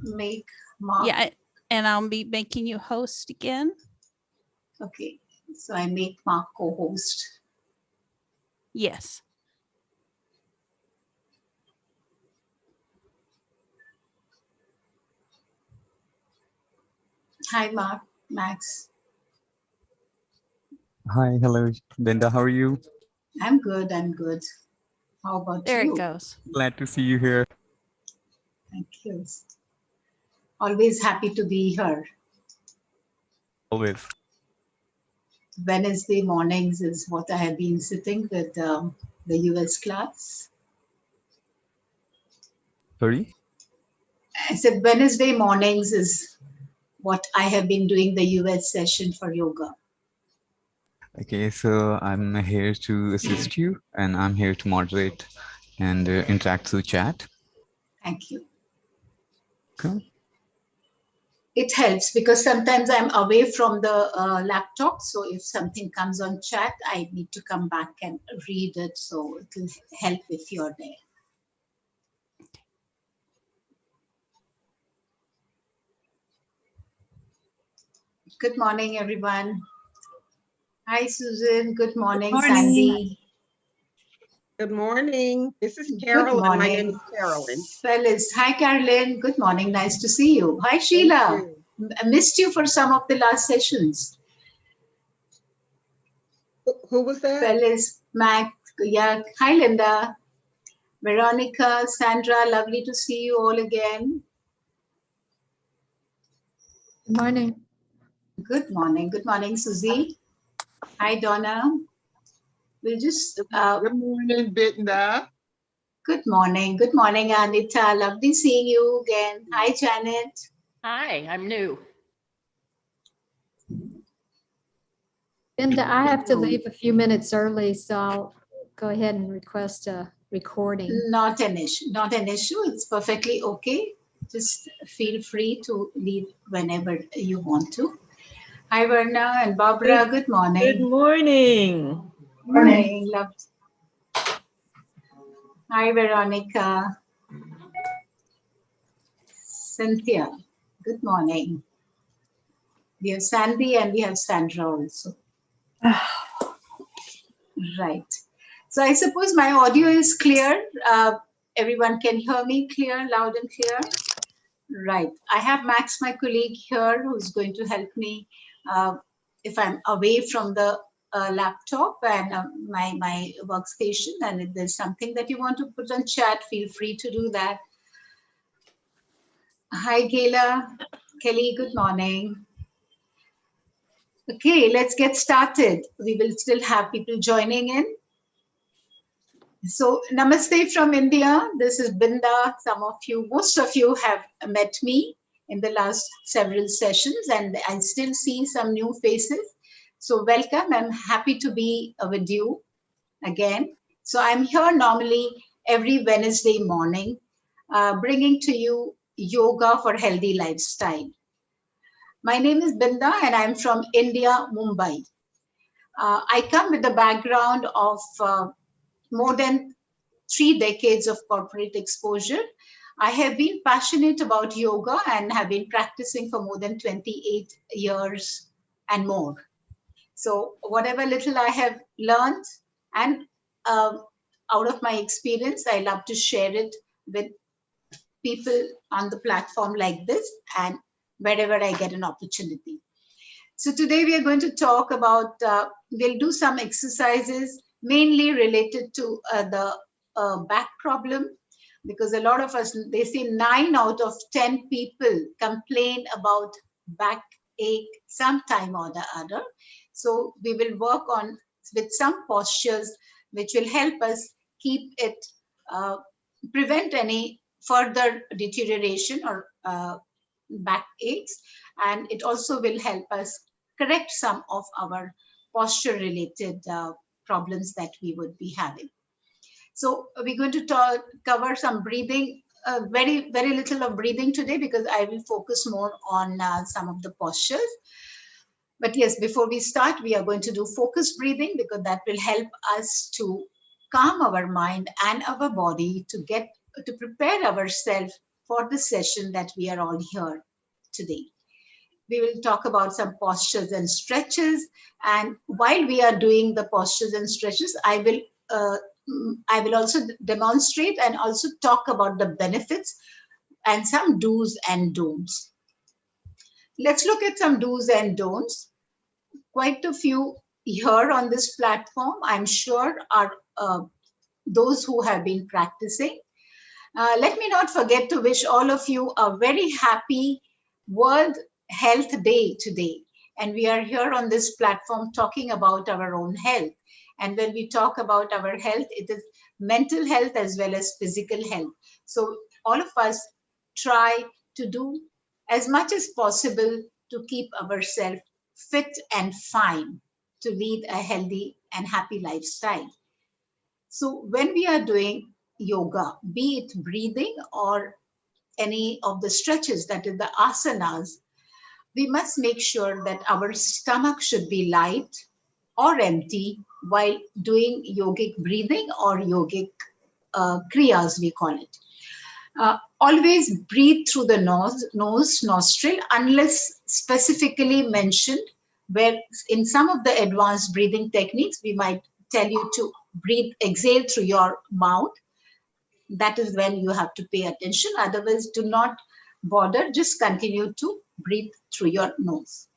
make Mark. Yeah, and I'll be making you host again. Okay, so I make Mark co-host. Yes. Hi, Mark, Max. Hi, hello, Linda. How are you? I'm good. I'm good. How about There you? it goes. Glad to see you here. Thank you. Always happy to be here. Always. Wednesday mornings is what I have been sitting with the US class. Sorry? I said Wednesday mornings is what I have been doing the US session for yoga. Okay, so I'm here to assist you, and I'm here to moderate and interact through chat. Thank you. Cool. It helps because sometimes I'm away from the laptop. So if something comes on chat, I need to come back and read it. So it will help if you're there. Good morning, everyone. Hi, Susan. Good morning, Morning. Sandy. Good morning. This is Good Carol, and my name morning, is Carolyn. Phyllis. Hi, Carolyn. Good morning. Nice to see you. Hi, Sheila. I missed you for some of the last sessions. Who was that? Phyllis, Mac, yeah. Hi, Linda. Veronica, Sandra, lovely to see you all again. Good morning. Good morning. Good morning, Susie. Hi, Donna. We'll just. Good morning, Bitna. Good morning. Good morning, Anita. Lovely seeing you again. Hi, Janet. Hi, I'm new. Linda, I have to leave a few minutes early, so I'll go ahead and request a recording. Not an issue. Not an issue. It's perfectly okay. Just feel free to leave whenever you want to. Hi, Verna and Barbara. Good morning. Good morning. Morning. Love. Hi, Veronica. Cynthia. Good morning. We have Sandy and we have Sandra also. Right. So I suppose my audio is clear. Everyone can hear me clear, loud and clear. Right. I have Max, my colleague here, who's going to help me if I'm away from the laptop and my workstation. And if there's something that you want to put on chat, feel free to do that. Hi, Gayla. Kelly, good morning. Okay, let's get started. We will still have people joining in. So, namaste from India. This is Binda. Most of you have met me in the last several sessions, and I still see some new faces. So, welcome. I'm happy to be with you again. So, I'm here normally every Wednesday morning, bringing to you yoga for healthy lifestyle. My name is Binda, and I'm from India, Mumbai. I come with a background of more than 3 decades of corporate exposure. I have been passionate about yoga and have been practicing for more than 28 years and more. So, whatever little I have learned and out of my experience, I love to share it with people on the platform like this and wherever I get an opportunity. So, today we are going to talk about, we'll do some exercises mainly related to the back problem, because a lot of us, they say 9 out of 10 people complain about backache sometime or the other. So we will work on with some postures which will help us keep it, prevent any further deterioration or backaches, and it also will help us correct some of our posture related problems that we would be having. So we're going to cover some breathing, very little of breathing today, because I will focus more on some of the postures. But yes, before we start, we are going to do focused breathing, because that will help us to calm our mind and our body to prepare ourselves for the session that we are all here today. We will talk about some postures and stretches. And while we are doing the postures and stretches, I will also demonstrate and also talk about the benefits and some do's and don'ts. Let's look at some do's and don'ts. Quite a few here on this platform, I'm sure, are those who have been practicing. Let me not forget to wish all of you a very happy World Health Day today. And we are here on this platform talking about our own health. And when we talk about our health, it is mental health as well as physical health. So all of us try to do as much as possible to keep ourselves fit and fine to lead a healthy and happy lifestyle. So when we are doing yoga, be it breathing or any of the stretches, that is the asanas, we must make sure that our stomach should be light or empty while doing yogic breathing or yogic kriyas, we call it. Always breathe through the nostril, unless specifically mentioned, where in some of the advanced breathing techniques, we might tell you to exhale through your mouth. That is when you have to pay attention. Otherwise, do not bother, just continue to breathe through your nose.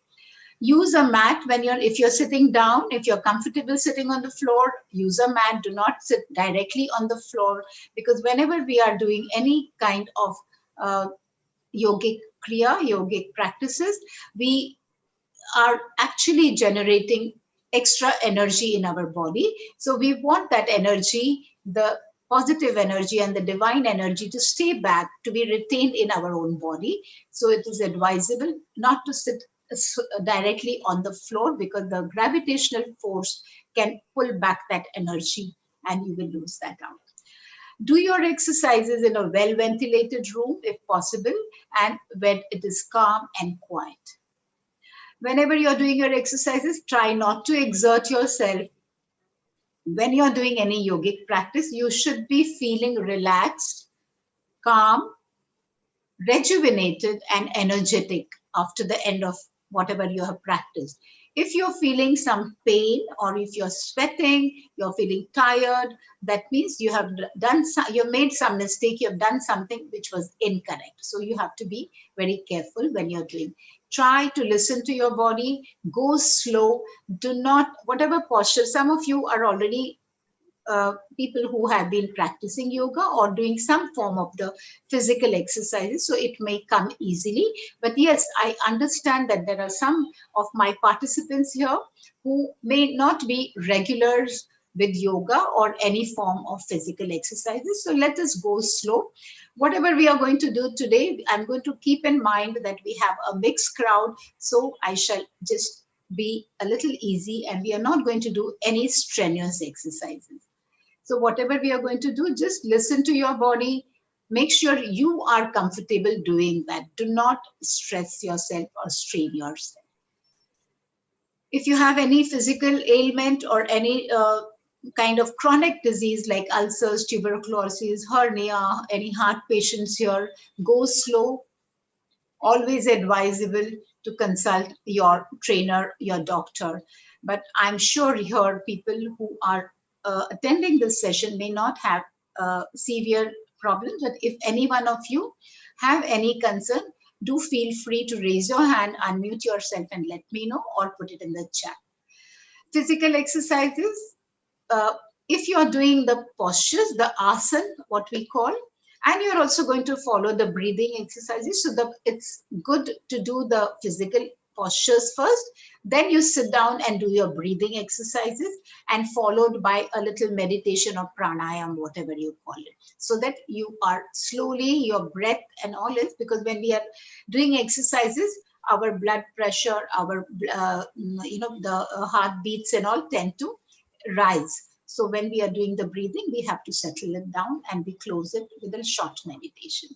Use a mat if you're sitting down. If you're comfortable sitting on the floor, use a mat. Do not sit directly on the floor, because whenever we are doing any kind of yogic kriya, yogic practices, we are actually generating extra energy in our body. So we want that energy, the positive energy and the divine energy, to stay back, to be retained in our own body. So it is advisable not to sit directly on the floor, because the gravitational force can pull back that energy and you will lose that out. Do your exercises in a well-ventilated room if possible, and when it is calm and quiet. Whenever you're doing your exercises, try not to exert yourself. When you're doing any yogic practice, you should be feeling relaxed, calm, rejuvenated, and energetic after the end of whatever you have practiced. If you're feeling some pain, or if you're sweating, you're feeling tired, that means you have made some mistake, you have done something which was incorrect. So you have to be very careful when you're doing. Try to listen to your body, go slow, do not, whatever posture, some of you are already people who have been practicing yoga or doing some form of the physical exercises, so it may come easily. But yes, I understand that there are some of my participants here who may not be regulars with yoga or any form of physical exercises. So let us go slow. Whatever we are going to do today, I'm going to keep in mind that we have a mixed crowd, so I shall just be a little easy, and we are not going to do any strenuous exercises. So whatever we are going to do, just listen to your body. Make sure you are comfortable doing that. Do not stress yourself or strain yourself. If you have any physical ailment or any kind of chronic disease like ulcers, tuberculosis, hernia, any heart patients here, go slow. Always advisable to consult your trainer, your doctor. But I'm sure here people who are attending this session may not have severe problems, but if any one of you have any concern, do feel free to raise your hand, unmute yourself and let me know, or put it in the chat. Physical exercises, if you are doing the postures, the asana, what we call, and you're also going to follow the breathing exercises. So it's good to do the physical postures first, then you sit down and do your breathing exercises, and followed by a little meditation or pranayam, whatever you call it, so that you are slowly, your breath and all is, because when we are doing exercises, our blood pressure, our the heartbeats and all tend to rise. So when we are doing the breathing, we have to settle it down, and we close it with a short meditation.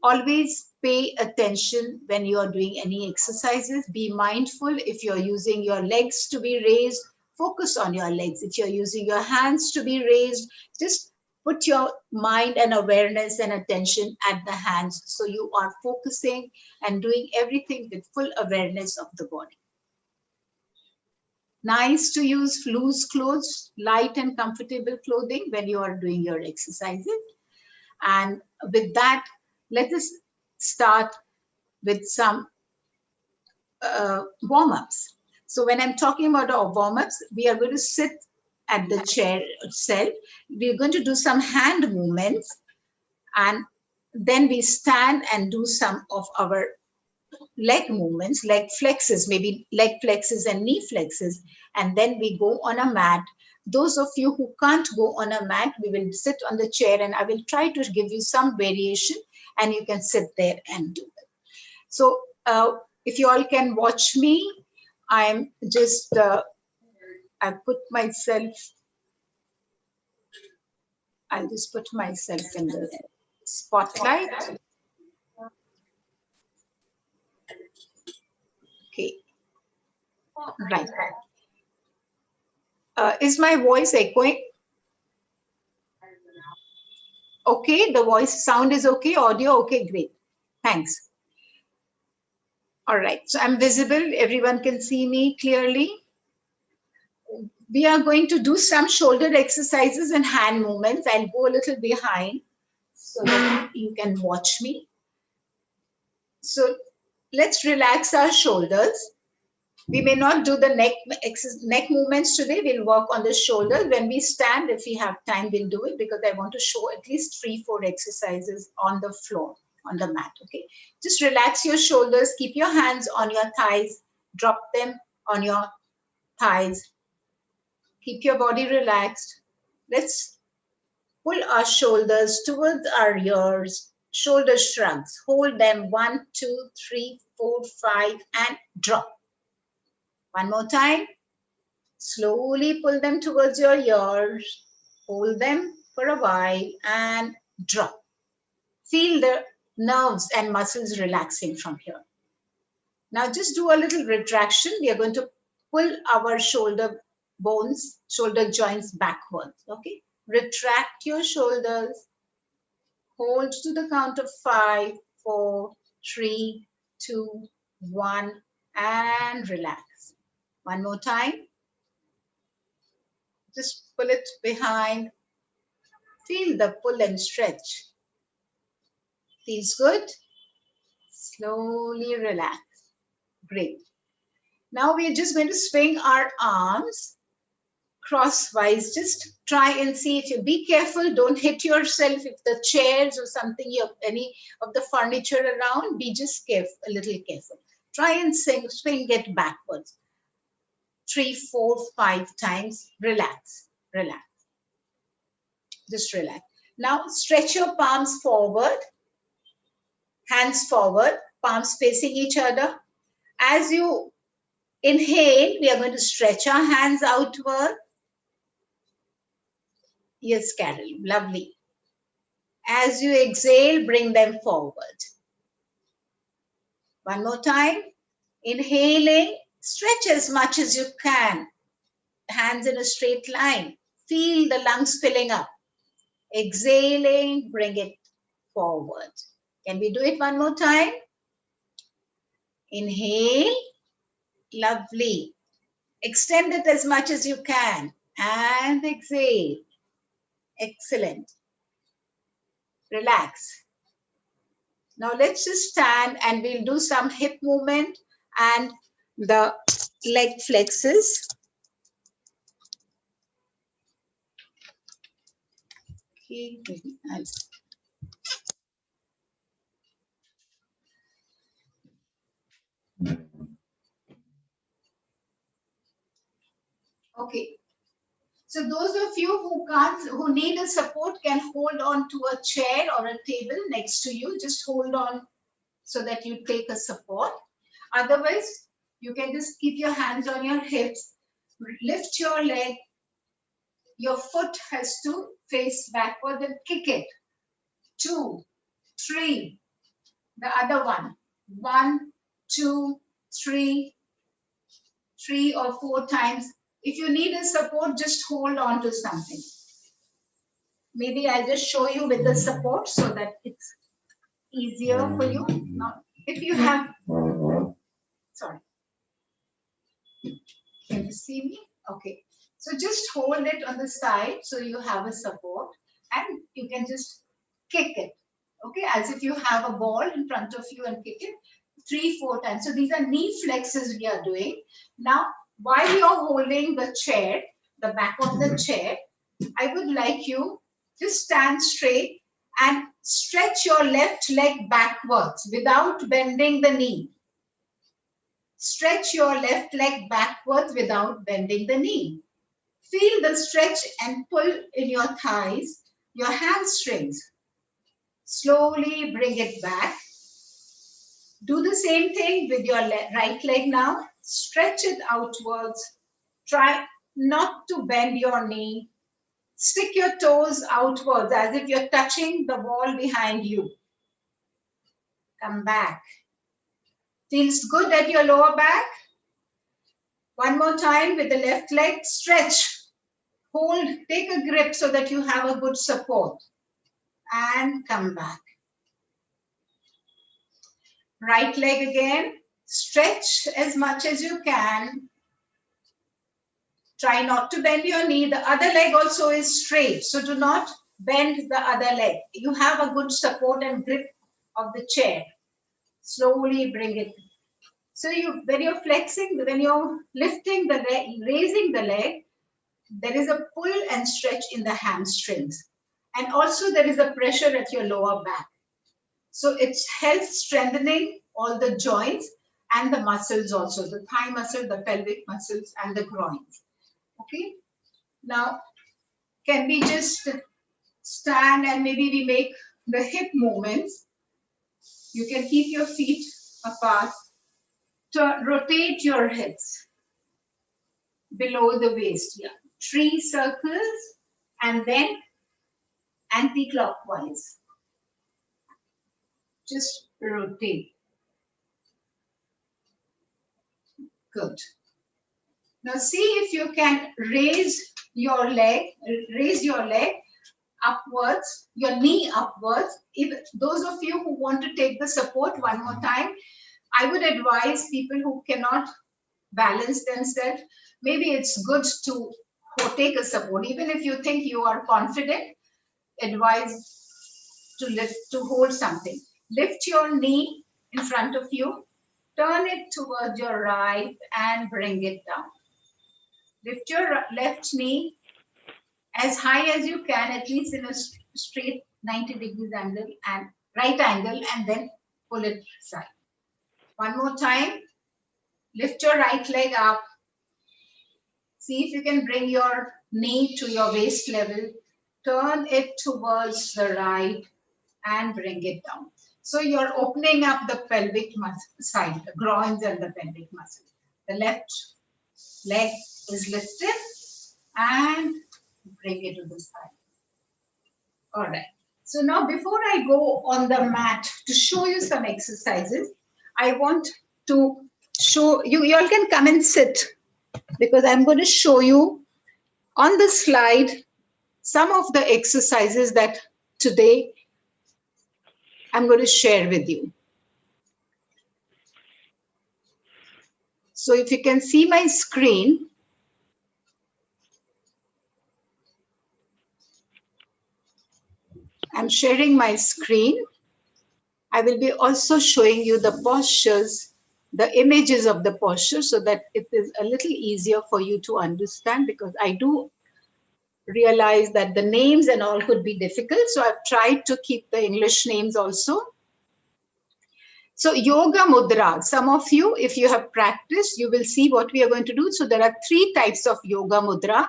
Always pay attention when you are doing any exercises. Be mindful if you're using your legs to be raised, focus on your legs. If you're using your hands to be raised, just put your mind and awareness and attention at the hands. So you are focusing and doing everything with full awareness of the body. Nice to use loose clothes, light and comfortable clothing when you are doing your exercises. And with that, let us start with some warm-ups. So when I'm talking about our warm-ups, we are going to sit at the chair itself. We're going to do some hand movements, and then we stand and do some of our leg movements, leg flexes, maybe leg flexes and knee flexes, and then we go on a mat. Those of you who can't go on a mat, we will sit on the chair, and I will try to give you some variation, and you can sit there and do it. So if you all can watch me, I'm just, I put myself, I'll just put myself in the spotlight. Okay, right. Is my voice echoing? Okay, the voice sound is okay, audio, okay, great. Thanks. All right, so I'm visible, everyone can see me clearly. We are going to do some shoulder exercises and hand movements. I'll go a little behind so that you can watch me. So let's relax our shoulders. We may not do the neck movements today. We'll work on the shoulder. When we stand, if we have time, we'll do it, because I want to show at least 3-4 exercises on the floor, on the mat, okay? Just relax your shoulders. Keep your hands on your thighs. Drop them on your thighs. Keep your body relaxed. Let's pull our shoulders towards our ears. Shoulder shrugs. Hold them 1, 2, 3, 4, 5, and drop. One more time. Slowly pull them towards your ears. Hold them for a while and drop. Feel the nerves and muscles relaxing from here. Now just do a little retraction. We are going to pull our shoulder bones, shoulder joints backwards, okay? Retract your shoulders. Hold to the count of 5, 4, 3, 2, 1, and relax. One more time. Just pull it behind. Feel the pull and stretch. Feels good? Slowly relax. Great. Now we're just going to swing our arms crosswise. Just try and see if you be careful. Don't hit yourself. If the chairs or something, you have any of the furniture around, be just careful, a little careful. Try and swing it backwards. 3, 4, 5 times. Relax, relax. Just relax. Now stretch your palms forward, hands forward, palms facing each other. As you inhale, we are going to stretch our hands outward. Yes, Carol, lovely. As you exhale, bring them forward. One more time. Inhaling, stretch as much as you can. Hands in a straight line. Feel the lungs filling up. Exhaling, bring it forward. Can we do it one more time? Inhale. Lovely. Extend it as much as you can. And exhale. Excellent. Relax. Now let's just stand and we'll do some hip movement and the leg flexes. Okay, maybe I'll... Okay. So those of you who need a support can hold on to a chair or a table next to you. Just hold on so that you take a support. Otherwise, you can just keep your hands on your hips. Lift your leg. Your foot has to face backward and kick it. 2, 3. The other one. 1, 2, 3. 3 or 4 times. If you need a support, just hold on to something. maybe I'll just show you with the support so that it's easier for you. Now, if you have, sorry, can you see me? Okay. So just hold it on the side so you have a support and you can just kick it. Okay, as if you have a ball in front of you and kick it 3-4 times. So these are knee flexes we are doing. Now, while you're holding the chair, the back of the chair, I would like you to stand straight and stretch your left leg backwards without bending the knee. Stretch your left leg backwards without bending the knee. Feel the stretch and pull in your thighs, your hamstrings. Slowly bring it back. Do the same thing with your right leg now. Stretch it outwards. Try not to bend your knee. Stick your toes outwards as if you're touching the wall behind you. Come back. Feels good at your lower back? One more time with the left leg. Stretch. Hold. Take a grip so that you have a good support. And come back. Right leg again. Stretch as much as you can. Try not to bend your knee. The other leg also is straight. So do not bend the other leg. You have a good support and grip of the chair. Slowly bring it. So when you're flexing, when you're lifting the leg, raising the leg, there is a pull and stretch in the hamstrings. And also there is a pressure at your lower back. So it's health strengthening all the joints and the muscles also, the thigh muscle, the pelvic muscles and the groins. Okay. Now, can we just stand and maybe we make the hip movements? You can keep your feet apart. Rotate your hips below the waist. Yeah. 3 circles and then anti-clockwise. Just rotate. Good. Now see if you can raise your leg upwards, your knee upwards. If those of you who want to take the support one more time, I would advise people who cannot balance themselves, maybe it's good to take a support. Even if you think you are confident, advise to hold something. Lift your knee in front of you, turn it towards your right and bring it down. Lift your left knee as high as you can, at least in a straight 90 degrees angle and right angle, and then pull it aside. One more time. Lift your right leg up. See if you can bring your knee to your waist level. Turn it towards the right and bring it down. So you're opening up the pelvic side, the groins and the pelvic muscle. The left leg is lifted and bring it to the side. All right. So now before I go on the mat to show you some exercises, I want to show you, you all can come and sit because I'm going to show you on the slide some of the exercises that today I'm going to share with you. So if you can see my screen, I'm sharing my screen. I will be also showing you the postures, the images of the posture, so that it is a little easier for you to understand, because I do realize that the names and all could be difficult. So I've tried to keep the English names also. So yoga mudra, some of you, if you have practiced, you will see what we are going to do. So there are 3 types of yoga mudra.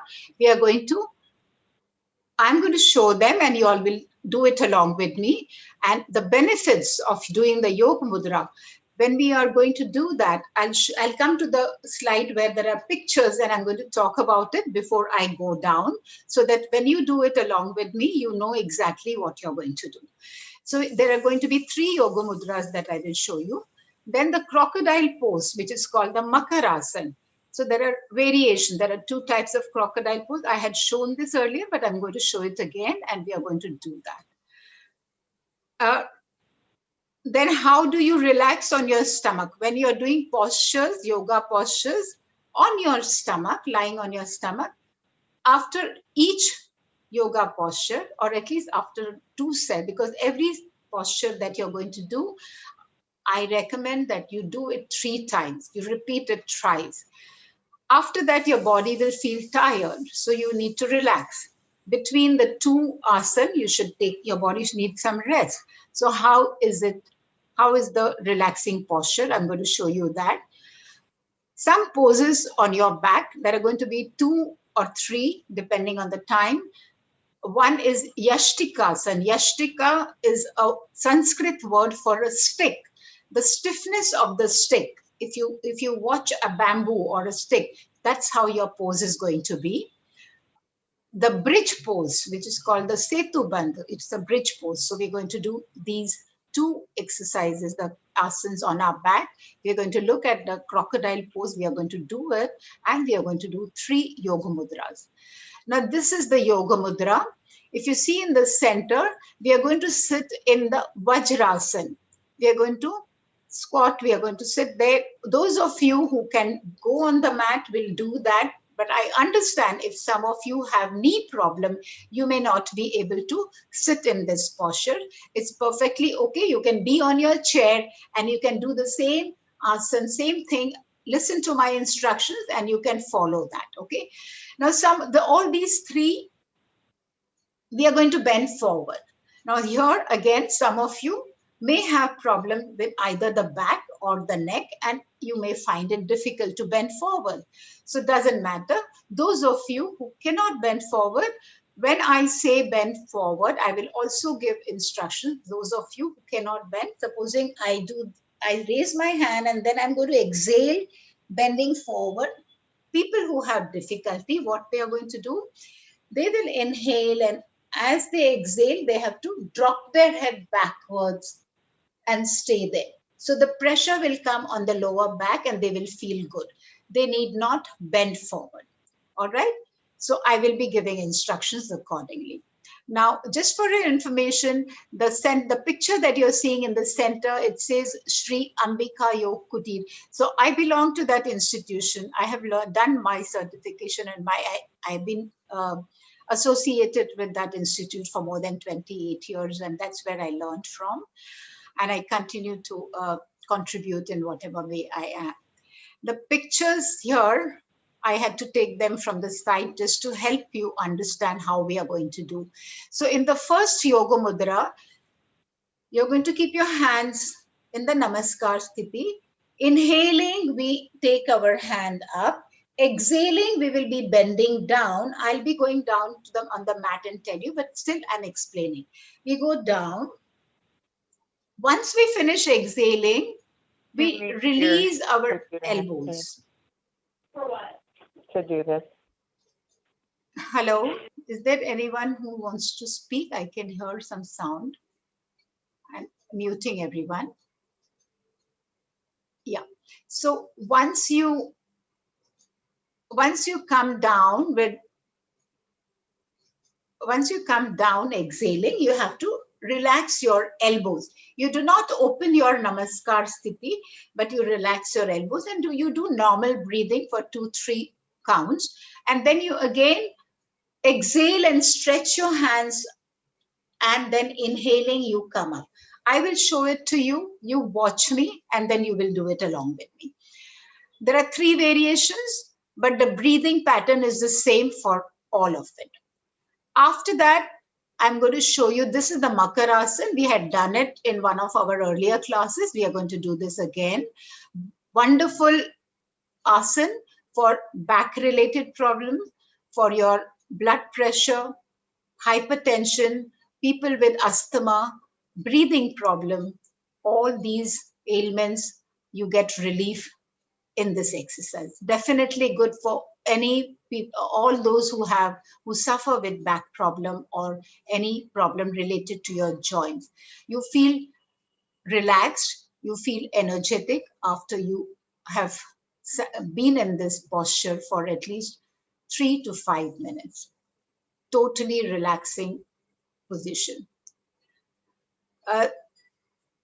I'm going to show them and you all will do it along with me. And the benefits of doing the yoga mudra, when we are going to do that, I'll come to the slide where there are pictures and I'm going to talk about it before I go down, so that when you do it along with me, you know exactly what you're going to do. So there are going to be 3 yoga mudras that I will show you. Then the crocodile pose, which is called the Makarasana. So there are variations. There are two types of crocodile pose. I had shown this earlier, but I'm going to show it again, and we are going to do that. Then how do you relax on your stomach? When you're doing postures, yoga postures, on your stomach, lying on your stomach, after each yoga posture, or at least after 2 sets, because every posture that you're going to do, I recommend that you do it 3 times. You repeat it thrice. After that, your body will feel tired, so you need to relax. Between the 2 asana, your body needs some rest. So how is it? How is the relaxing posture? I'm going to show you that. Some poses on your back, there are going to be 2 or 3, depending on the time. One is Yashtikasana. Yashtika is a Sanskrit word for a stick. The stiffness of the stick. If you watch a bamboo or a stick, that's how your pose is going to be. The bridge pose, which is called the Setu Bandh, it's a bridge pose. So we're going to do these 2 exercises, the asanas on our back. We're going to look at the crocodile pose. We are going to do it, and we are going to do 3 yoga mudras. Now, this is the yoga mudra. If you see in the center, we are going to sit in the Vajrasana. We are going to squat. We are going to sit there. Those of you who can go on the mat will do that. But I understand if some of you have knee problem, you may not be able to sit in this posture. It's perfectly okay. You can be on your chair and you can do the same asana, same thing. Listen to my instructions and you can follow that, okay? Now, all these 3, we are going to bend forward. Now here again, some of you may have problem with either the back or the neck, and you may find it difficult to bend forward. So it doesn't matter. Those of you who cannot bend forward, when I say bend forward, I will also give instructions. Those of you who cannot bend, supposing I raise my hand and then I'm going to exhale, bending forward. People who have difficulty, what they are going to do, they will inhale, and as they exhale, they have to drop their head backwards and stay there. So the pressure will come on the lower back and they will feel good. They need not bend forward. All right. So I will be giving instructions accordingly. Now, just for your information, the picture that you're seeing in the center, it says Sri Ambika Yog Kutir. So I belong to that institution. I have done my certification, and I've been associated with that institute for more than 28 years, and that's where I learned from. And I continue to contribute in whatever way I am. The pictures here, I had to take them from the site just to help you understand how we are going to do. So in the first yoga mudra, you're going to keep your hands in the Namaskar Sthiti. Inhaling, we take our hand up. Exhaling, we will be bending down. I'll be going down on the mat and tell you, but still I'm explaining. We go down. Once we finish exhaling, we release our elbows. For what? To do this. Hello, is there anyone who wants to speak? I can hear some sound. I'm muting everyone. Yeah. So once you come down exhaling, you have to relax your elbows. You do not open your Namaskar Sthiti, but you relax your elbows and you do normal breathing for 2-3 counts. And then you again exhale and stretch your hands, and then inhaling, you come up. I will show it to you. You watch me, and then you will do it along with me. There are 3 variations, but the breathing pattern is the same for all of it. After that, I'm going to show you, this is the Makarasana. We had done it in one of our earlier classes. We are going to do this again. Wonderful asana for back-related problems, for your blood pressure, hypertension, people with asthma, breathing problem, all these ailments, you get relief in this exercise. Definitely good for any people, all those who suffer with back problem or any problem related to your joints. You feel relaxed, you feel energetic after you have been in this posture for at least 3 to 5 minutes. Totally relaxing position.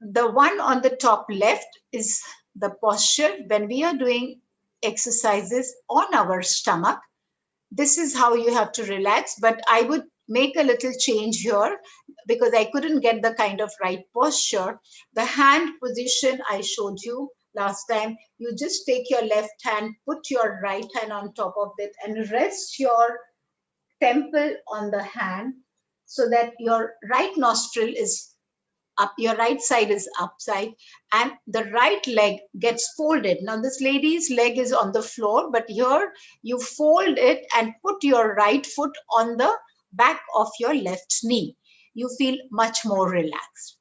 The one on the top left is the posture when we are doing exercises on our stomach. This is how you have to relax, but I would make a little change here because I couldn't get the kind of right posture. The hand position I showed you last time, you just take your left hand, put your right hand on top of it and rest your temple on the hand so that your right nostril is up, your right side is upside, and the right leg gets folded. Now this lady's leg is on the floor, but here you fold it and put your right foot on the back of your left knee. You feel much more relaxed.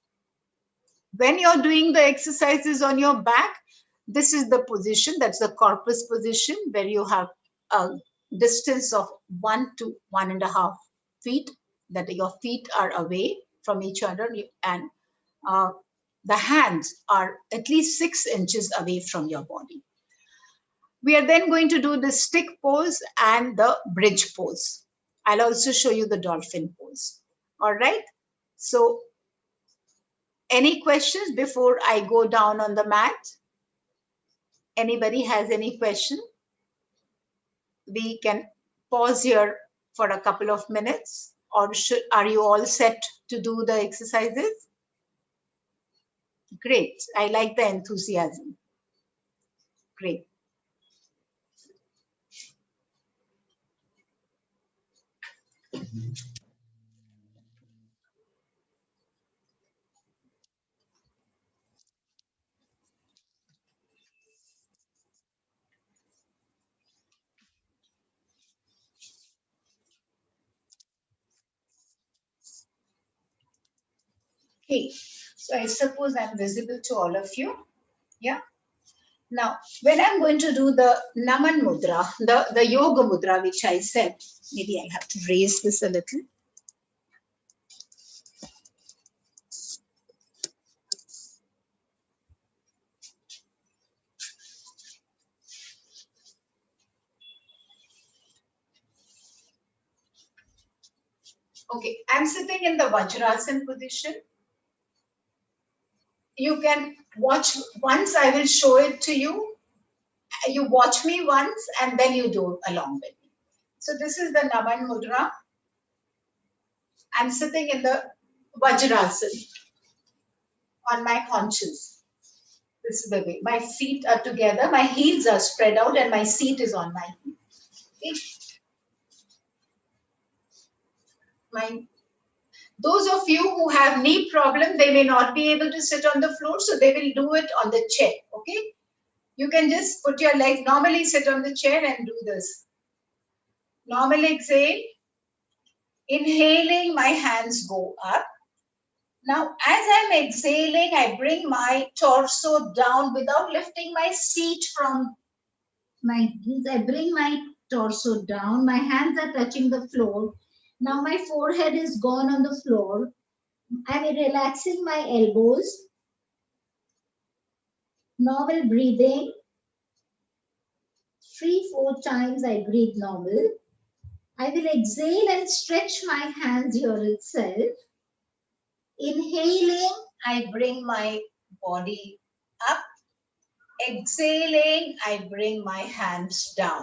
When you're doing the exercises on your back, this is the position, that's the corpus position, where you have a distance of 1 to 1.5 feet, that your feet are away from each other, and the hands are at least 6 inches away from your body. We are then going to do the stick pose and the bridge pose. I'll also show you the dolphin pose. All right. So any questions before I go down on the mat? Anybody has any question? We can pause here for a couple of minutes, or are you all set to do the exercises? Great. I like the enthusiasm. Great. Okay, so I suppose I'm visible to all of you. Yeah. Now, when I'm going to do the Naman Mudra, the Yoga Mudra, which I said, maybe I'll have to raise this a little. Okay, I'm sitting in the Vajrasana position. You can watch once, I will show it to you. You watch me once and then you do along with me. So this is the Naman Mudra. I'm sitting in the Vajrasana on my haunches. This is the way. My feet are together, my heels are spread out and my seat is on my heels. Okay. Those of you who have knee problem, they may not be able to sit on the floor, so they will do it on the chair, okay? You can just put your legs, normally sit on the chair and do this. Normal exhale. Inhaling, my hands go up. Now, as I'm exhaling, I bring my torso down without lifting my seat from my knees. I bring my torso down. My hands are touching the floor. Now my forehead is gone on the floor. I'm relaxing my elbows. Normal breathing. 3-4 times I breathe normal. I will exhale and stretch my hands here itself. Inhaling, I bring my body up. Exhaling, I bring my hands down.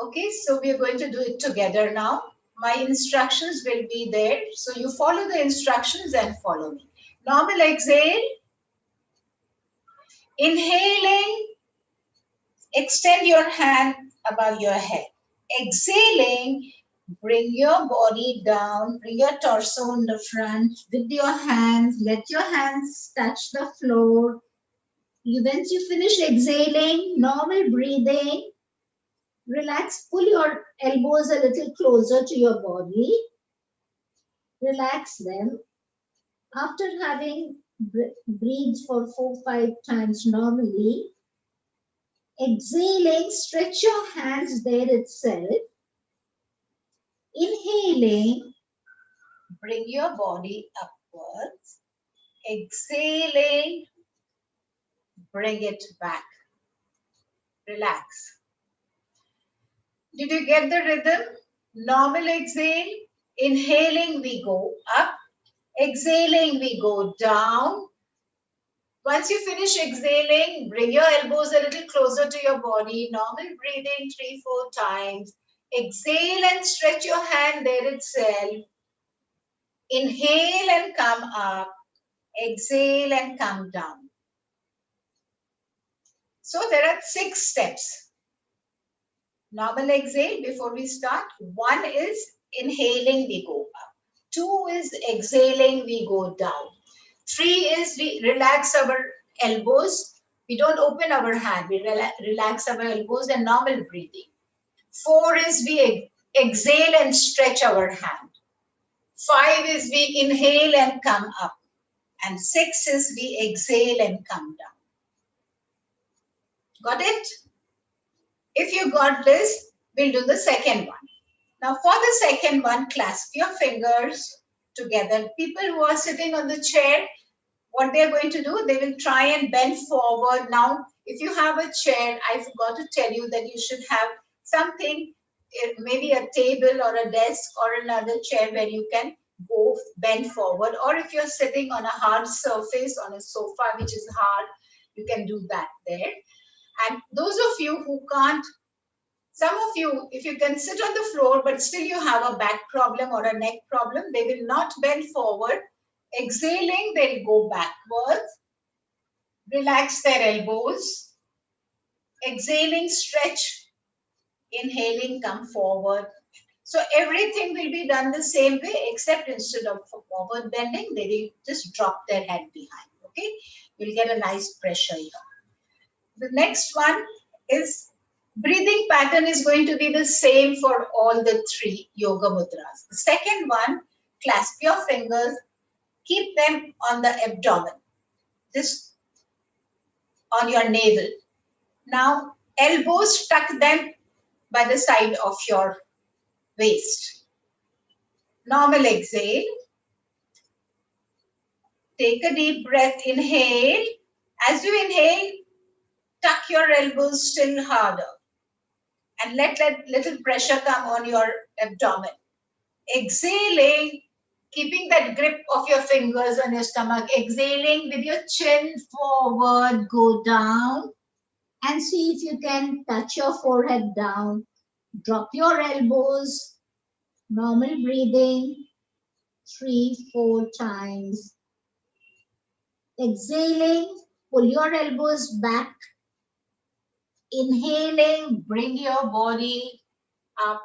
Okay, so we are going to do it together now. My instructions will be there. So you follow the instructions and follow me. Normal exhale. Inhaling, extend your hand above your head. Exhaling, bring your body down, bring your torso in the front with your hands. Let your hands touch the floor. Once you finish exhaling, normal breathing, relax, pull your elbows a little closer to your body. Relax them. After having breathed for 4-5 times normally, exhaling, stretch your hands there itself. Inhaling, bring your body upwards. Exhaling, bring it back. Relax. Did you get the rhythm? Normal exhale. Inhaling, we go up. Exhaling, we go down. Once you finish exhaling, bring your elbows a little closer to your body. Normal breathing 3-4 times. Exhale and stretch your hand there itself. Inhale and come up. Exhale and come down. So there are 6 steps. Normal exhale before we start. 1 is inhaling, we go up. 2 is exhaling, we go down. 3 is we relax our elbows. We don't open our hand. We relax our elbows and normal breathing. 4 is we exhale and stretch our hand. 5 is we inhale and come up. And 6 is we exhale and come down. Got it? If you got this, we'll do the second one. Now for the second one, clasp your fingers together. People who are sitting on the chair, what they're going to do, they will try and bend forward. Now, if you have a chair, I forgot to tell you that you should have something, maybe a table or a desk or another chair where you can go bend forward. Or if you're sitting on a hard surface, on a sofa which is hard, you can do that there. And those of you who can't, some of you, if you can sit on the floor, but still you have a back problem or a neck problem, they will not bend forward. Exhaling, they'll go backwards. Relax their elbows. Exhaling, stretch. Inhaling, come forward. So everything will be done the same way, except instead of forward bending, they will just drop their head behind. Okay? You'll get a nice pressure here. The next one is breathing pattern is going to be the same for all the 3 yoga mudras. The second one, clasp your fingers, keep them on the abdomen, just on your navel. Now, elbows, tuck them by the side of your waist. Normal exhale. Take a deep breath, inhale. As you inhale, tuck your elbows still harder and let that little pressure come on your abdomen. Exhaling, keeping that grip of your fingers on your stomach. Exhaling with your chin forward, go down and see if you can touch your forehead down. Drop your elbows, normal breathing, 3-4 times. Exhaling, pull your elbows back. Inhaling, bring your body up.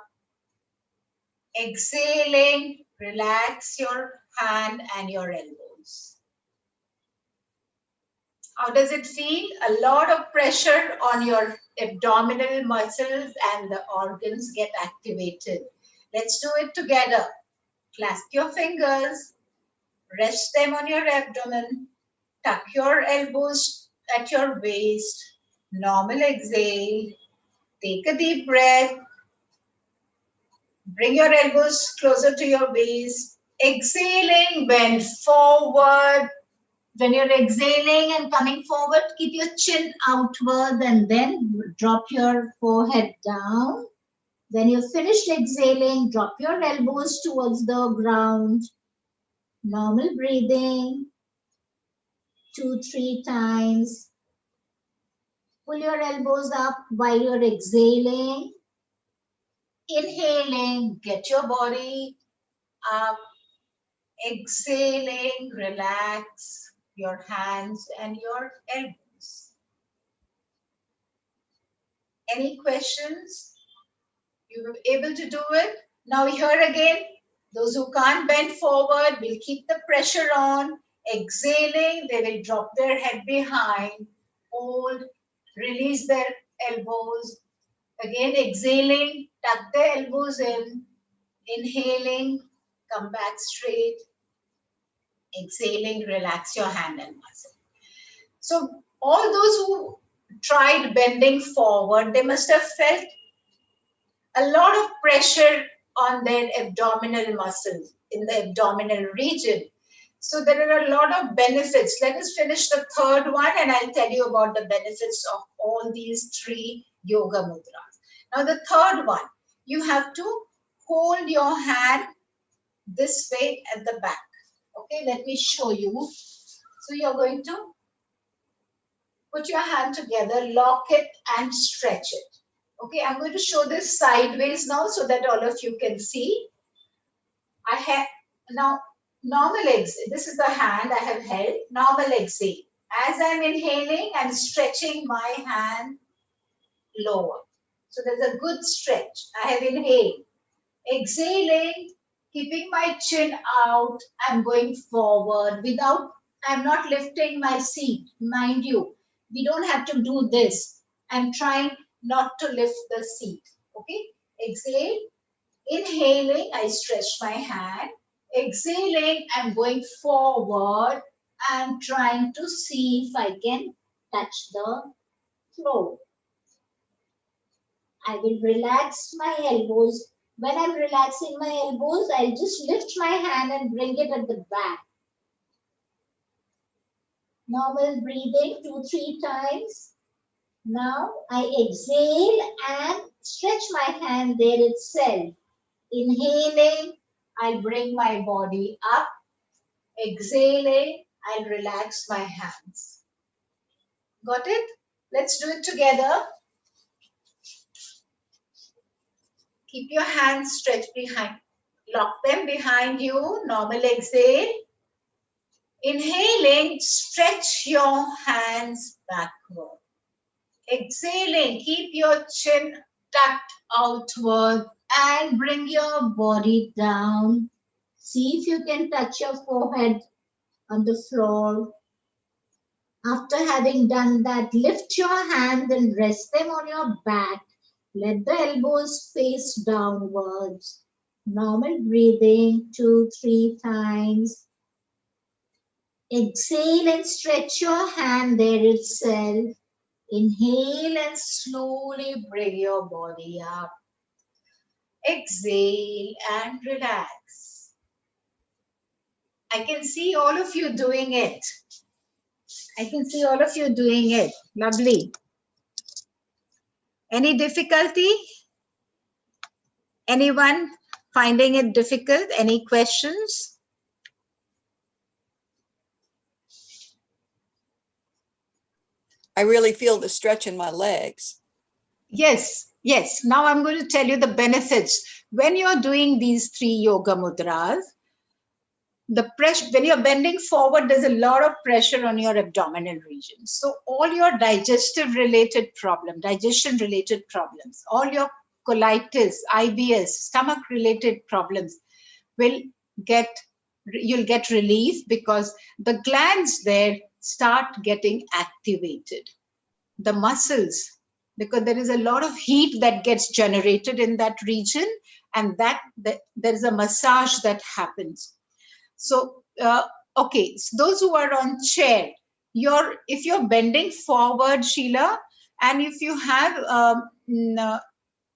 Exhaling, relax your hand and your elbows. How does it feel? A lot of pressure on your abdominal muscles and the organs get activated. Let's do it together. Clasp your fingers, rest them on your abdomen, tuck your elbows at your waist. Normal exhale. Take a deep breath. Bring your elbows closer to your waist. Exhaling, bend forward. When you're exhaling and coming forward, keep your chin outward and then drop your forehead down. When you're finished exhaling, drop your elbows towards the ground. Normal breathing. 2-3 times. Pull your elbows up while you're exhaling. Inhaling, get your body up. Exhaling, relax your hands and your elbows. Any questions? You were able to do it? Now here again, those who can't bend forward will keep the pressure on. Exhaling, they will drop their head behind. Hold. Release their elbows. Again, exhaling, tuck the elbows in. Inhaling, come back straight. Exhaling, relax your hand and muscle. So all those who tried bending forward, they must have felt a lot of pressure on their abdominal muscles in the abdominal region. So there are a lot of benefits. Let us finish the third one and I'll tell you about the benefits of all these 3 yoga mudras. Now the third one, you have to hold your hand this way at the back. Okay, let me show you. So you're going to put your hand together, lock it and stretch it. Okay, I'm going to show this sideways now so that all of you can see. I have now normal exhale. This is the hand I have held. Normal exhale. As I'm inhaling, I'm stretching my hand lower. So there's a good stretch. I have inhaled. Exhaling, keeping my chin out, I'm going forward without, I'm not lifting my seat. Mind you, we don't have to do this. I'm trying not to lift the seat. Okay? Exhale. Inhaling, I stretch my hand. Exhaling, I'm going forward. I'm trying to see if I can touch the floor. I will relax my elbows. When I'm relaxing my elbows, I'll just lift my hand and bring it at the back. Normal breathing 2-3 times. Now I exhale and stretch my hand there itself. Inhaling, I'll bring my body up. Exhaling, I'll relax my hands. Got it? Let's do it together. Keep your hands stretched behind. Lock them behind you. Normal exhale. Inhaling, stretch your hands backward. Exhaling, keep your chin tucked outward and bring your body down. See if you can touch your forehead on the floor. After having done that, lift your hand and rest them on your back. Let the elbows face downwards. Normal breathing 2-3 times. Exhale and stretch your hand there itself. Inhale and slowly bring your body up. Exhale and relax. I can see all of you doing it. I can see all of you doing it. Lovely. Any difficulty? Anyone finding it difficult? Any questions? I really feel the stretch in my legs. Yes, yes. Now I'm going to tell you the benefits. When you're doing these 3 yoga mudras, the pressure, when you're bending forward, there's a lot of pressure on your abdominal region. So all your digestion related problems, all your colitis, IBS, stomach related problems you'll get relief because the glands there start getting activated. The muscles, because there is a lot of heat that gets generated in that region, and there's a massage that happens. So, okay, so those who are on chair, if you're bending forward, Sheila, and if you have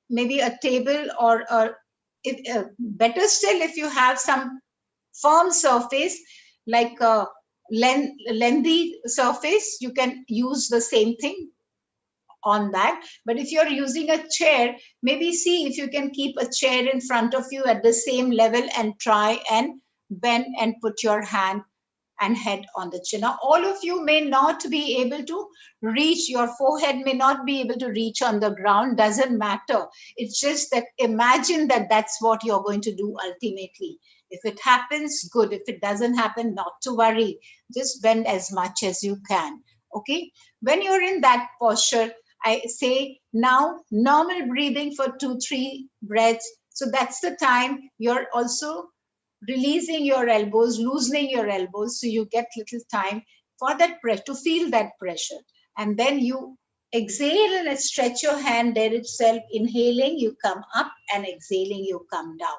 maybe a table or better still, if you have some firm surface like a lengthy surface, you can use the same thing on that. But if you're using a chair, maybe see if you can keep a chair in front of you at the same level and try and bend and put your hand and head on the chin. Now, all of you may not be able to reach, your forehead may not be able to reach on the ground, doesn't matter. It's just that imagine that that's what you're going to do ultimately. If it happens, good. If it doesn't happen, not to worry. Just bend as much as you can, okay? When you're in that posture, I say now normal breathing for 2-3 breaths. So that's the time you're also releasing your elbows, loosening your elbows, so you get little time for that pressure, to feel that pressure. And then you exhale and stretch your hand there itself. Inhaling, you come up, and exhaling, you come down.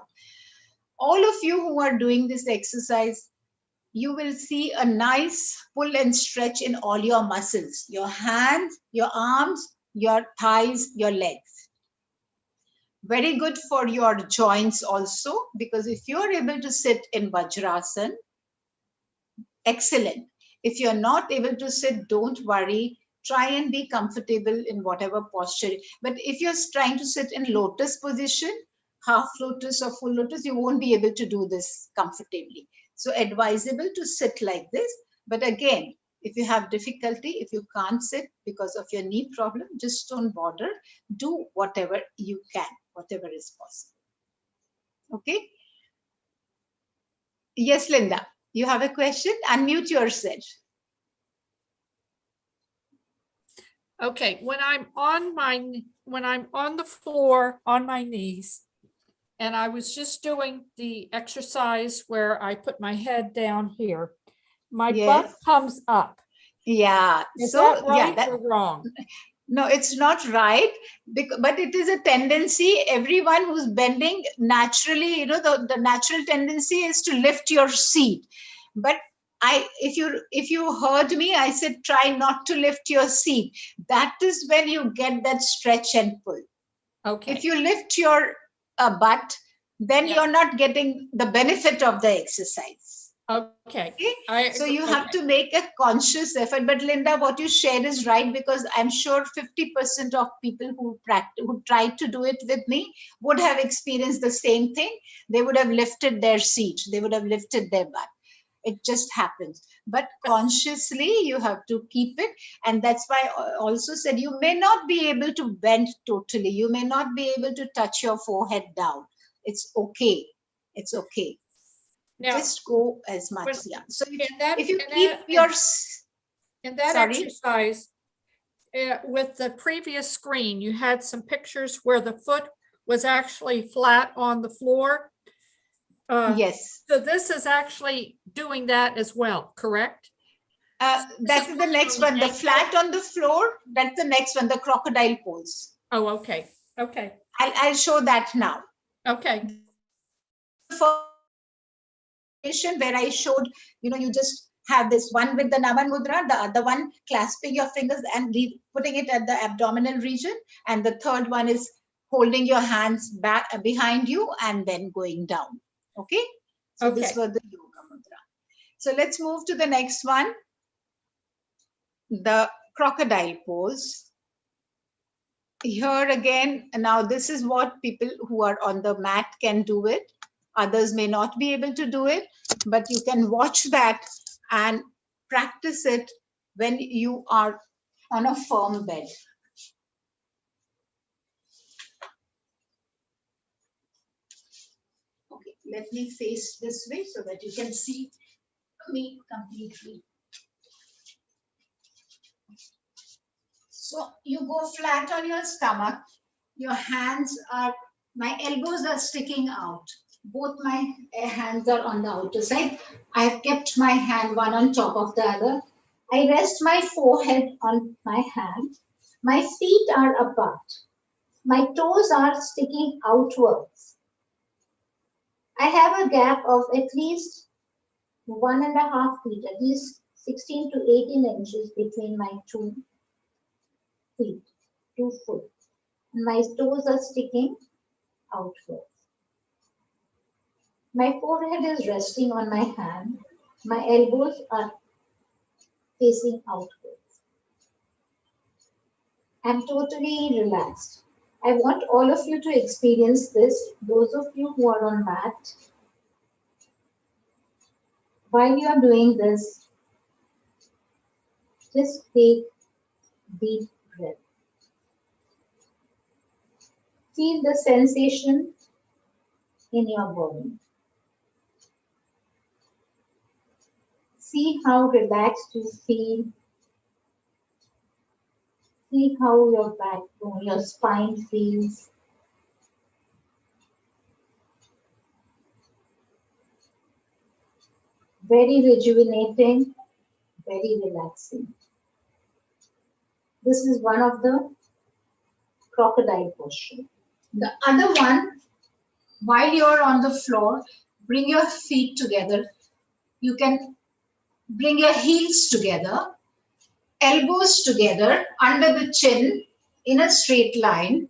All of you who are doing this exercise, you will see a nice pull and stretch in all your muscles, your hands, your arms, your thighs, your legs. Very good for your joints also, because if you're able to sit in Vajrasana, Excellent. If you're not able to sit, don't worry. Try and be comfortable in whatever posture. But if you're trying to sit in lotus position, half lotus or full lotus, you won't be able to do this comfortably. So advisable to sit like this. But again, if you have difficulty, if you can't sit because of your knee problem, just don't bother. Do whatever you can, whatever is possible. Okay? Yes, Linda, you have a question? Unmute yourself. Okay, when I'm on the floor on my knees, and I was just doing the exercise where I put my head down here, my butt Yes. comes up. Yeah. Is So that yeah, right or wrong? no, it's not right, but it is a tendency. Everyone who's bending naturally, you know, the natural tendency is to lift your seat. But if you heard me, I said try not to lift your seat. That is when you get that stretch and pull. Okay. If you lift your butt, then Yeah. you're not getting the benefit of the exercise. Okay. Okay? So you have to make a conscious effort. But Linda, what you shared is right, because I'm sure 50% of people who tried to do it with me would have experienced the same thing. They would have lifted their seat. They would have lifted their butt. It just happens. But consciously, you have to keep it. And that's why I also said you may not be able to bend totally. You may not be able to touch your forehead down. It's okay. It's okay. Now, Just go as much. when- Yeah. So in if you keep your that sorry? exercise, with the previous screen, you had some pictures where the foot was actually flat on the floor. Yes. So this is actually doing that as well, correct? That's the next one. The flat on the floor. That's the next one. The crocodile pose. Oh, okay. Okay. I'll show that now. Okay. Where I showed, you know, you just have this one with the Naman Mudra, the other one clasping your fingers and putting it at the abdominal region, and the third one is holding your hands back behind you and then going down. Okay. So Okay. this was the Yoga Mudra. So let's move to the next one. The crocodile pose. Here again, now this is what people who are on the mat can do it. Others may not be able to do it, but you can watch that and practice it when you are on a firm bed. Okay, let me face this way so that you can see me completely. So you go flat on your stomach. Your hands are, my elbows are sticking out. Both my hands are on the outer side. I have kept my hand one on top of the other. I rest my forehead on my hand. My feet are apart. My toes are sticking outwards. I have a gap of at least 1.5 feet, at least 16 to 18 inches between my 2 feet, 2 foot. And my toes are sticking outwards. My forehead is resting on my hand. My elbows are facing outwards. I'm totally relaxed. I want all of you to experience this. Those of you who are on mat, while you are doing this, just take deep breath. Feel the sensation in your body. See how relaxed you feel. See how your backbone, your spine feels. Very rejuvenating, very relaxing. This is one of the crocodile posture. The other one, while you're on the floor, bring your feet together. You can bring your heels together, elbows together under the chin in a straight line.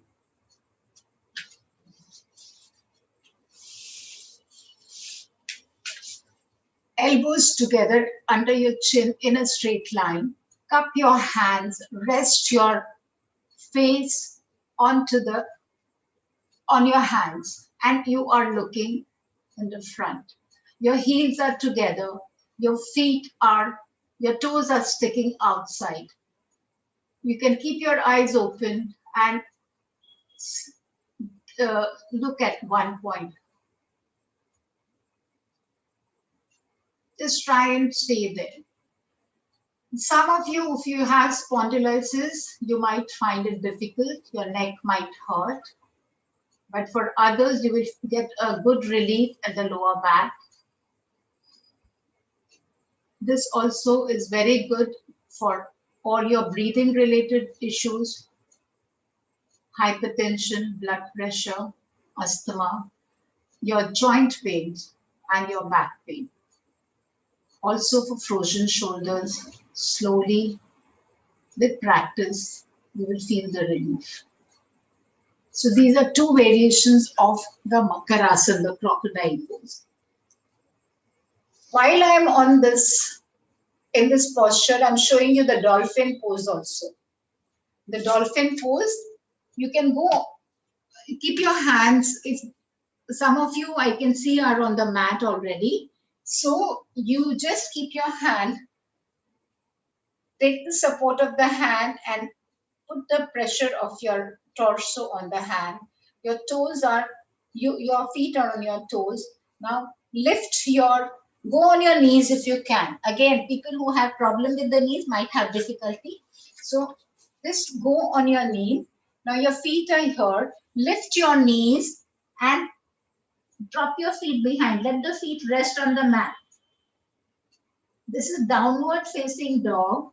Elbows together under your chin in a straight line. Cup your hands, rest your face on your hands, and you are looking in the front. Your heels are together, your toes are sticking outside. You can keep your eyes open and look at one point. Just try and stay there. Some of you, if you have spondylosis, you might find it difficult. Your neck might hurt. But for others, you will get a good relief at the lower back. This also is very good for all your breathing related issues, hypertension, blood pressure, asthma, your joint pains, and your back pain. Also for frozen shoulders, slowly, with practice, you will feel the relief. So these are two variations of the Makarasana, the crocodile pose. While I'm on this, in this posture, I'm showing you the dolphin pose also. The dolphin pose, you can go, keep your hands, if some of you I can see are on the mat already. So you just keep your hand, take the support of the hand and put the pressure of your torso on the hand. Your toes are, your feet are on your toes. Now go on your knees if you can. Again, people who have problem with the knees might have difficulty. So just go on your knees. Now your feet are here. Lift your knees and drop your feet behind. Let the feet rest on the mat. This is downward facing dog,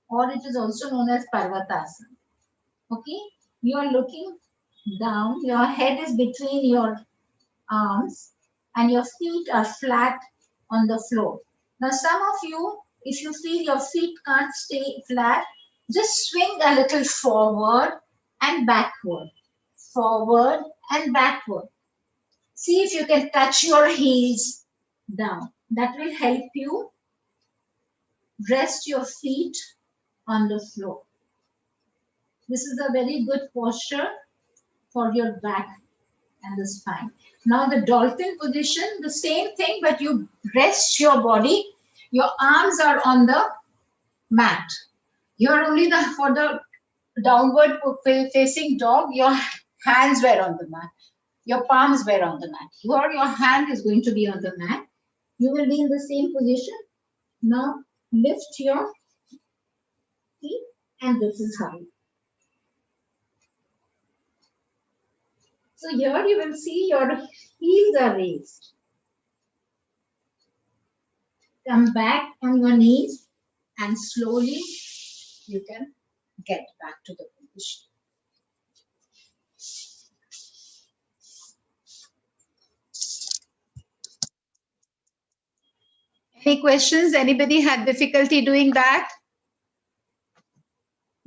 or it is also known as Parvatasana. Okay, you are looking down, your head is between your arms and your feet are flat on the floor. Now some of you, if you feel your feet can't stay flat, just swing a little forward and backward. Forward and backward. See if you can touch your heels down. That will help you rest your feet on the floor. This is a very good posture for your back and the spine. Now the dolphin position, the same thing, but you rest your body. Your arms are on the mat. You are only for the downward facing dog, your hands were on the mat. Your palms were on the mat. Your hand is going to be on the mat. You will be in the same position. Now lift your feet and this is how. So here you will see your heels are raised. Come back on your knees and slowly you can get back to the position. Any questions? Anybody had difficulty doing that?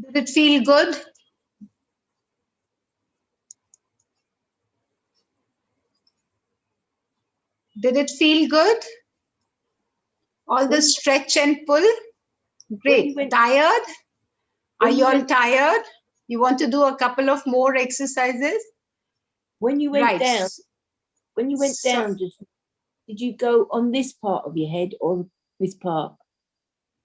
Did it feel good? Did it feel good? All the stretch and pull? Great. Tired? Are you all tired? You want to do a couple of more exercises? When you went Right. down, did you go on this part of your head or this part?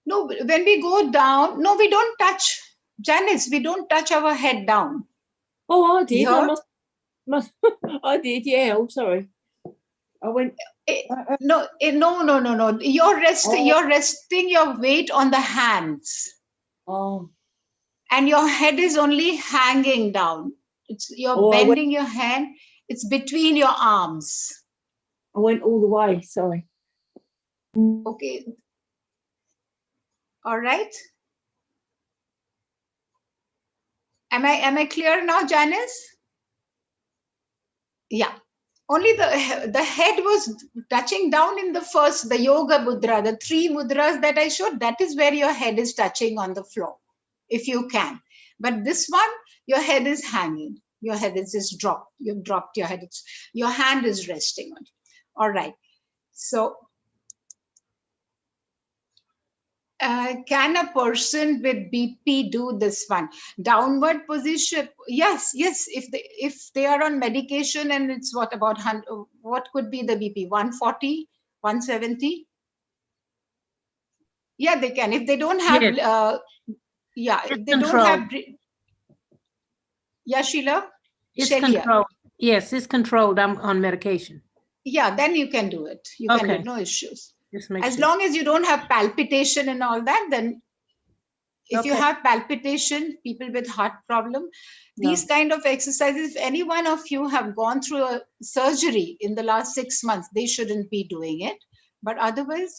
No, when we go down, no, we don't touch. Janice, we don't touch our head down. Oh, I did. Here? I must I did, yeah. I'm sorry. I went. No. You're resting your weight on the hands. Oh. And your head is only hanging down. You're bending your hand. It's between your arms. I went all the way. Sorry. Okay. All right. Am I clear now, Janice? Yeah. Only the head was touching down in the yoga mudra, the 3 mudras that I showed. That is where your head is touching on the floor, if you can. But this one, your head is hanging. Your head is just dropped. You've dropped your head. Your hand is resting on it. All right. So Can a person with BP do this one? Downward position? Yes, yes. If they are on medication and it's what about 100, what could be the BP? 140, 170? Yeah, they can. If they don't have, Yes. yeah, It's if they don't controlled. have, yeah, Sheila? It's Shelia. controlled. Yes, it's controlled. I'm on medication. Yeah, then you can do it. You can do Okay. it, no issues. Just make As sure. long as you don't have palpitation and all that, then if you Okay. have palpitation, people with heart problem, these kind of exercises, if any one of you have gone through a surgery in the last 6 months, they shouldn't be doing it. But otherwise,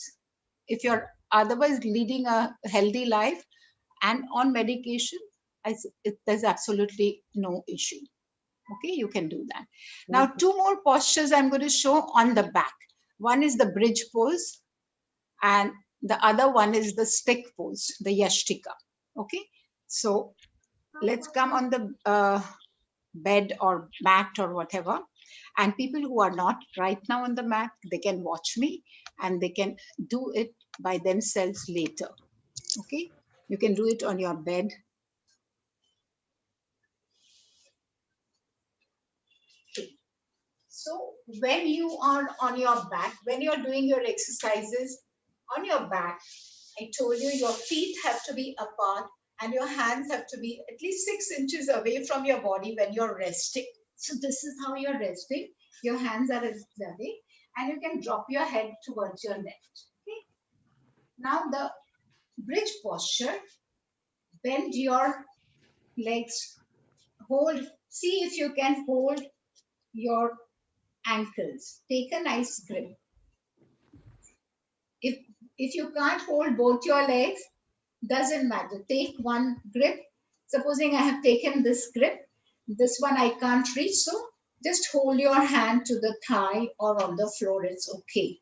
if you're otherwise leading a healthy life and on medication, there's absolutely no issue. Okay, you can do that. Now, 2 more postures I'm going to show on the back. One is the bridge pose, and the other one is the stick pose, the yashtika. Okay, so let's come on the bed or mat or whatever. And people who are not right now on the mat, they can watch me and they can do it by themselves later. Okay, you can do it on your bed. So when you are on your back, when you're doing your exercises on your back, I told you your feet have to be apart and your hands have to be at least 6 inches away from your body when you're resting. So this is how you're resting. Your hands are away and you can drop your head towards your left. Okay. Now the bridge posture, bend your legs, hold, see if you can hold your ankles. Take a nice grip. If you can't hold both your legs, doesn't matter. Take one grip. Supposing I have taken this grip, this one I can't reach, so just hold your hand to the thigh or on the floor, it's okay.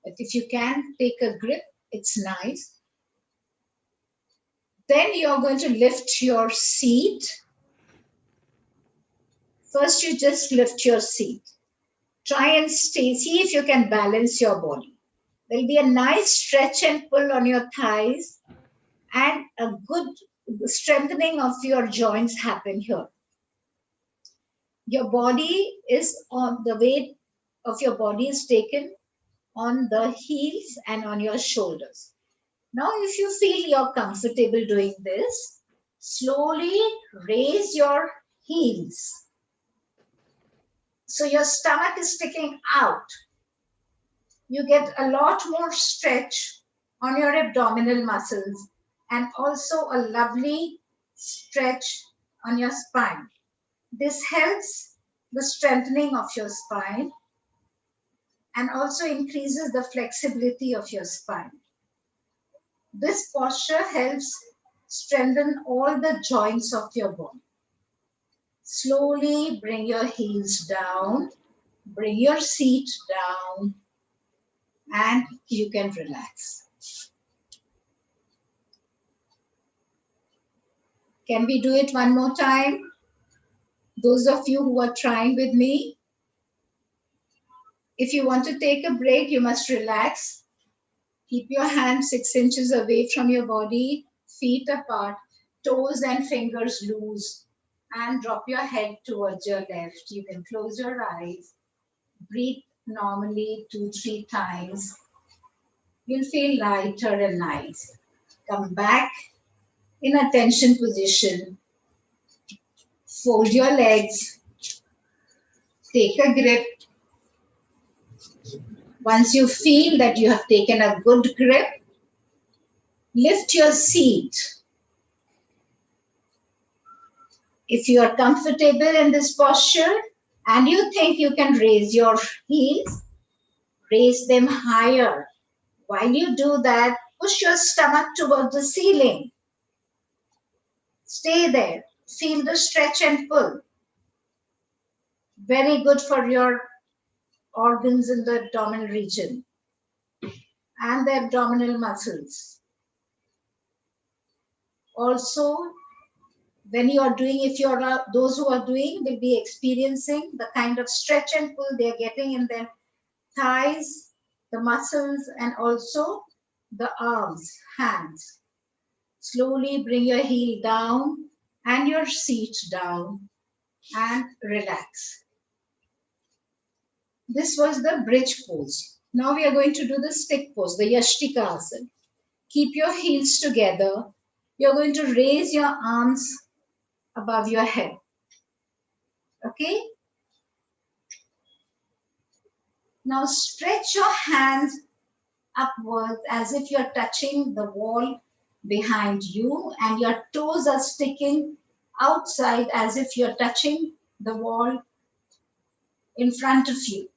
But if you can take a grip, it's nice. Then you're going to lift your seat. First, you just lift your seat. Try and stay, see if you can balance your body. There'll be a nice stretch and pull on your thighs and a good strengthening of your joints happen here. Your body is on the weight of your body is taken on the heels and on your shoulders. Now, if you feel you're comfortable doing this, slowly raise your heels. So your stomach is sticking out. You get a lot more stretch on your abdominal muscles and also a lovely stretch on your spine. This helps the strengthening of your spine and also increases the flexibility of your spine. This posture helps strengthen all the joints of your body. Slowly bring your heels down, bring your seat down, and you can relax. Can we do it one more time? Those of you who are trying with me, if you want to take a break, you must relax. Keep your hands 6 inches away from your body, feet apart, toes and fingers loose, and drop your head towards your left. You can close your eyes, breathe normally 2-3 times. You'll feel lighter and nice. Come back in a tension position. Fold your legs. Take a grip. Once you feel that you have taken a good grip, lift your seat. If you are comfortable in this posture and you think you can raise your heels, raise them higher. While you do that, push your stomach towards the ceiling. Stay there. Feel the stretch and pull. Very good for your organs in the abdominal region and the abdominal muscles. Also, when you are doing, if you are those who are doing will be experiencing the kind of stretch and pull they are getting in their thighs, the muscles, and also the arms, hands. Slowly bring your heel down and your seat down and relax. This was the bridge pose. Now we are going to do the stick pose, the Yastika Asana. Keep your heels together. You're going to raise your arms above your head. Okay? Now stretch your hands upwards as if you're touching the wall behind you, and your toes are sticking outside as if you're touching the wall in front of you.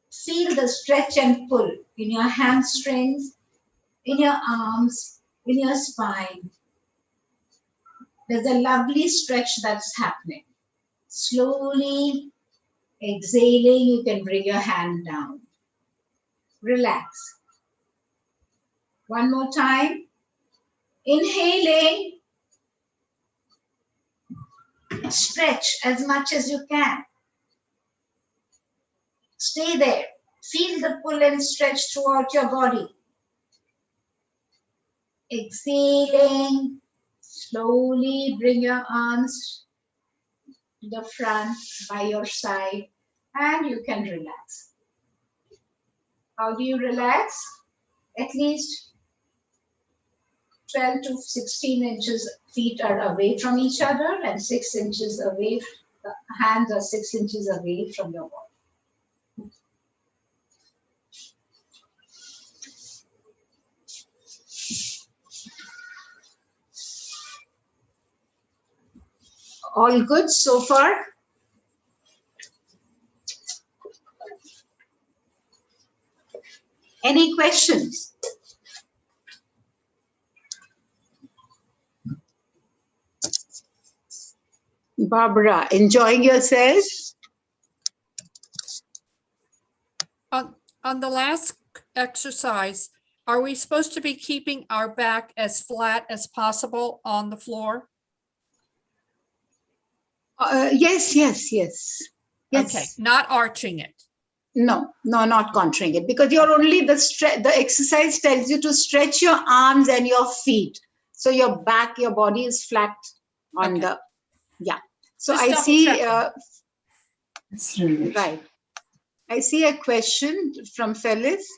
Feel the stretch and pull in your hamstrings, in your arms, in your spine. There's a lovely stretch that's happening. Slowly exhaling, you can bring your hand down. Relax. One more time. Inhaling. Stretch as much as you can. Stay there. Feel the pull and stretch throughout your body. Exhaling. Slowly bring your arms to the front by your side and you can relax. How do you relax? At least 12 to 16 inches feet are away from each other and 6 inches away, the hands are 6 inches away from your body. All good so far? Any questions? Barbara, enjoying yourself? On the last exercise, are we supposed to be keeping our back as flat as possible on the floor? Yes. Okay, not arching it. No, not contouring it, because you're only the exercise tells you to stretch your arms and your feet. So your back, your body is flat on Okay. yeah. So Just I double see, checking. right. I see a question from Phyllis.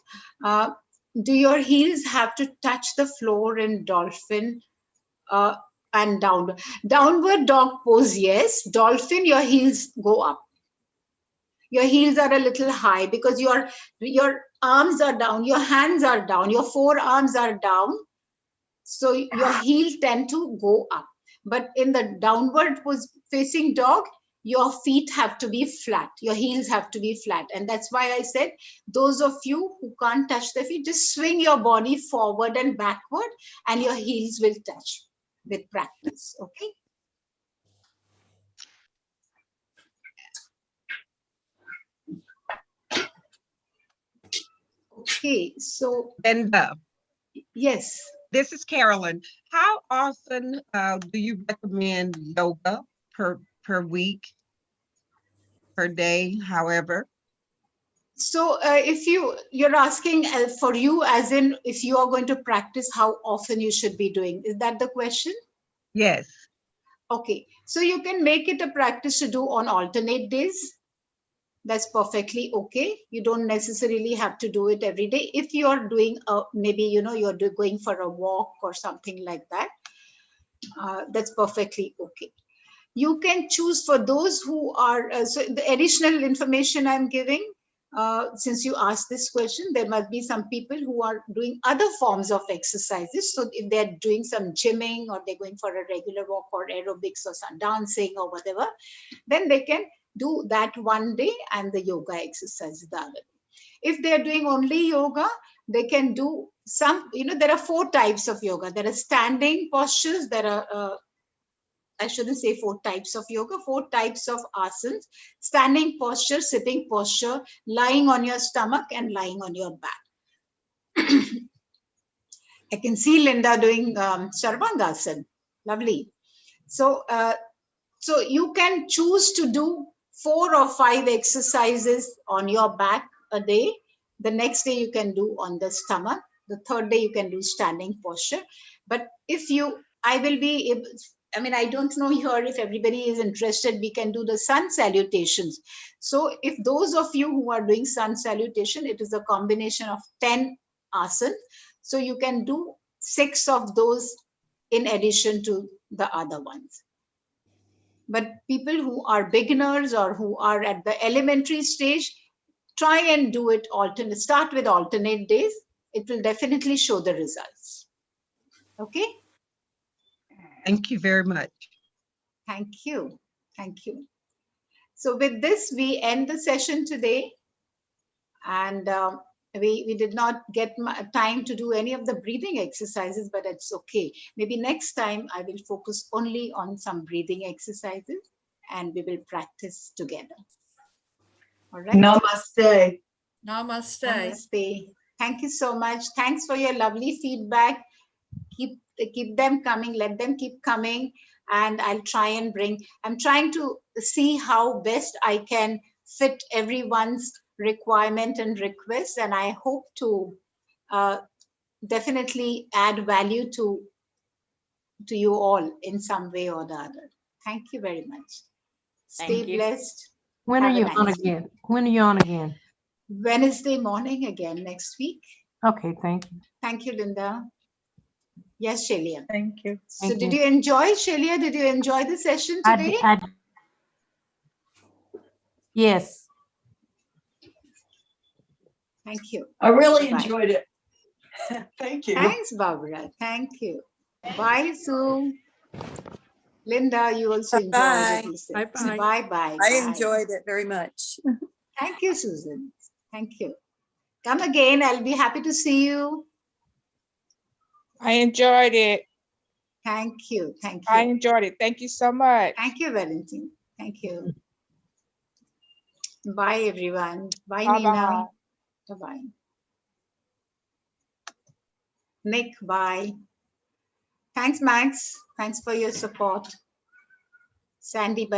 Do your heels have to touch the floor in dolphin and downward? Downward dog pose, yes. Dolphin, your heels go up. Your heels are a little high because your arms are down, your hands are down, your forearms are down. So your heels tend to go up. But in the downward facing dog, your feet have to be flat. Your heels have to be flat. And that's why I said, those of you who can't touch the feet, just swing your body forward and backward and your heels will touch with practice. Okay. Okay, so And yes. this is Carolyn. How often do you recommend yoga per week, per day, however? So if you're asking for you, as in if you are going to practice, how often you should be doing, is that the question? Yes. Okay, so you can make it a practice to do on alternate days. That's perfectly okay. You don't necessarily have to do it every day. If you're doing maybe you're going for a walk or something like that, that's perfectly okay. You can choose for those who are so the additional information I'm giving. Since you asked this question, there must be some people who are doing other forms of exercises. So if they're doing some gymming or they're going for a regular walk or aerobics or some dancing or whatever, then they can do that one day and the yoga exercise the other day. If they're doing only yoga, they can do some, there are 4 types of yoga. There are standing postures. There are I shouldn't say 4 types of yoga, 4 types of asanas: standing posture, sitting posture, lying on your stomach, and lying on your back. I can see Linda doing Sarvangasana. Lovely. So, so you can choose to do 4 or 5 exercises on your back a day. The next day you can do on the stomach. the third day you can do standing posture. But if you, I will be able, I mean, I don't know here if everybody is interested, we can do the sun salutations. So if those of you who are doing sun salutation, it is a combination of 10 asanas. So you can do 6 of those in addition to the other ones. But people who are beginners or who are at the elementary stage, try and do it alternate, start with alternate days. It will definitely show the results. Okay? Thank you very much. Thank you. Thank you. So with this, we end the session today. And we did not get time to do any of the breathing exercises, but it's okay. Maybe next time I will focus only on some breathing exercises and we will practice together. All right. Namaste. Namaste. Namaste. Thank you so much. Thanks for your lovely feedback. Keep them coming. Let them keep coming. And I'll try and I'm trying to see how best I can fit everyone's requirement and request. And I hope to definitely add value to you all in some way or the other. Thank you very much. Stay blessed. When Have are a you nice on day. again? When are you on again? Wednesday morning again next week. Okay, thank you. Thank you, Linda. Yes, Shelia. Thank you. So Thank did you. you enjoy, Shelia? Did you enjoy the session today? Yes. Thank you. I really Bye-bye. enjoyed it. Thank you. Thanks, Barbara. Thank you. Bye, Sue. Linda, you also enjoyed Bye-bye. it, you said. Bye-bye. Bye-bye. I Bye. enjoyed it very much. Thank you, Susan. Thank you. Come again. I'll be happy to see you. I enjoyed it. Thank you. Thank I you. enjoyed it. Thank you so much. Thank you, Valentin. Thank you. Bye, everyone. Bye, Bye-bye. Nina. Bye-bye. Nick, bye. Thanks, Max. Thanks for your support. Sandy, bye.